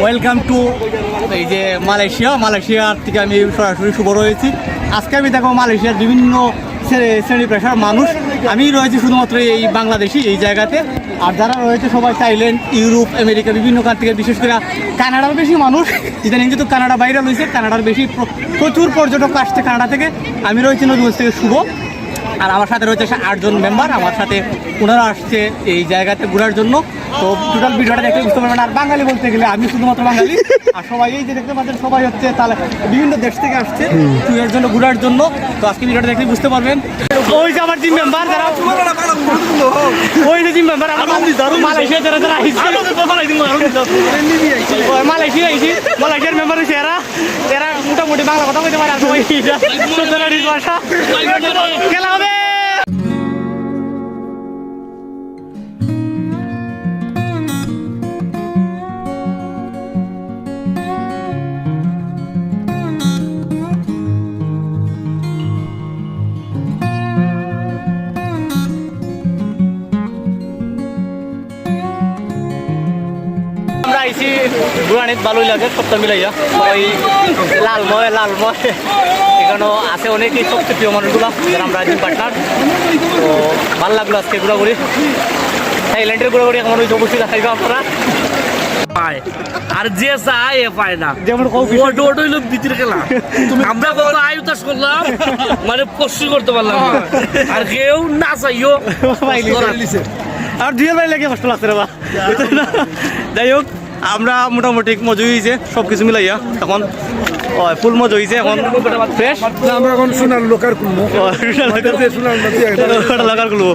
Welcome to এই যে মালয়েশিয়ার থেকে আমি সরাসরি শুভ রয়েছি। আজকে আমি দেখো মালয়েশিয়ার বিভিন্ন শ্রেণী পেশার মানুষ, আমি রয়েছি শুধুমাত্র এই বাংলাদেশি এই জায়গাতে, আর যারা রয়েছে সবাই থাইল্যান্ড, ইউরোপ, আমেরিকা বিভিন্ন কান্ট্রি থেকে, বিশেষ করে কানাডার বেশি মানুষ। ইদানিং যেহেতু কানাডা বাইরে রয়েছে, কানাডার বেশি প্রচুর পর্যটক আসছে কানাডা থেকে। আমি রয়েছি নদীগঞ্জ থেকে শুভ, আর আমার সাথে রয়েছে 8 জন মেম্বার। আমার সাথে ওনারা আসছে এই জায়গাতে ঘোরার জন্য। তো টোটাল ভিডিওটা দেখলে বুঝতে পারবেন। আর বাঙালি বলতে গেলে আমি শুধুমাত্র বাঙালি, আর সবাই এই যে দেখতে পাচ্ছেন সবাই হচ্ছে তাহলে বিভিন্ন দেশ থেকে আসছে ট্যুরের জন্য, ঘোরার জন্য। তো আজকে ভিডিওটা দেখলে বুঝতে পারবেন। ওই যে আমার টিম মেম্বার যারা, ওই যে টিম মেম্বার মালয়েশিয়া যারা যারা মালয়েশিয়ার মেম্বার হয়েছে এরা মোটামুটি বাংলা কথা বলতে পারে। আর সবাই ভাষা খেলা হবে। আমরা আইসি গুরানিত ভালোই লাগে, সপ্তাহ মিলাইয়া ওই লালময় এখানেও আছে অনেকেই সবচেয়ে প্রিয় মানুষগুলো যারা আমরা একদিন পার্টনার। তো ভালো লাগলো আজকে ঘোরাঘুরি, থাইল্যান্ডের ঘোরাঘুরি এখন ওই অবশ্যই দেখাইবে আপনারা। আর যে চাই এ পায় না, যেমন হইলো ভিতরে খেলা। আমরা কত আয়ুতাস করলাম, মানে পশ্চিম করতে পারলাম না। আর কেউ না চাইও আর দুই ভাই লাগে কষ্ট লাগছে রে বা। যাই হোক, আমরা মোটামুটি মজা হয়েছে সব কিছু মিলাইয়া, এখন ফুল মজা হয়েছে। এখন ফ্রেশ আমরা এখন সোনার লোকার খুলবো। লোকার খুলবো।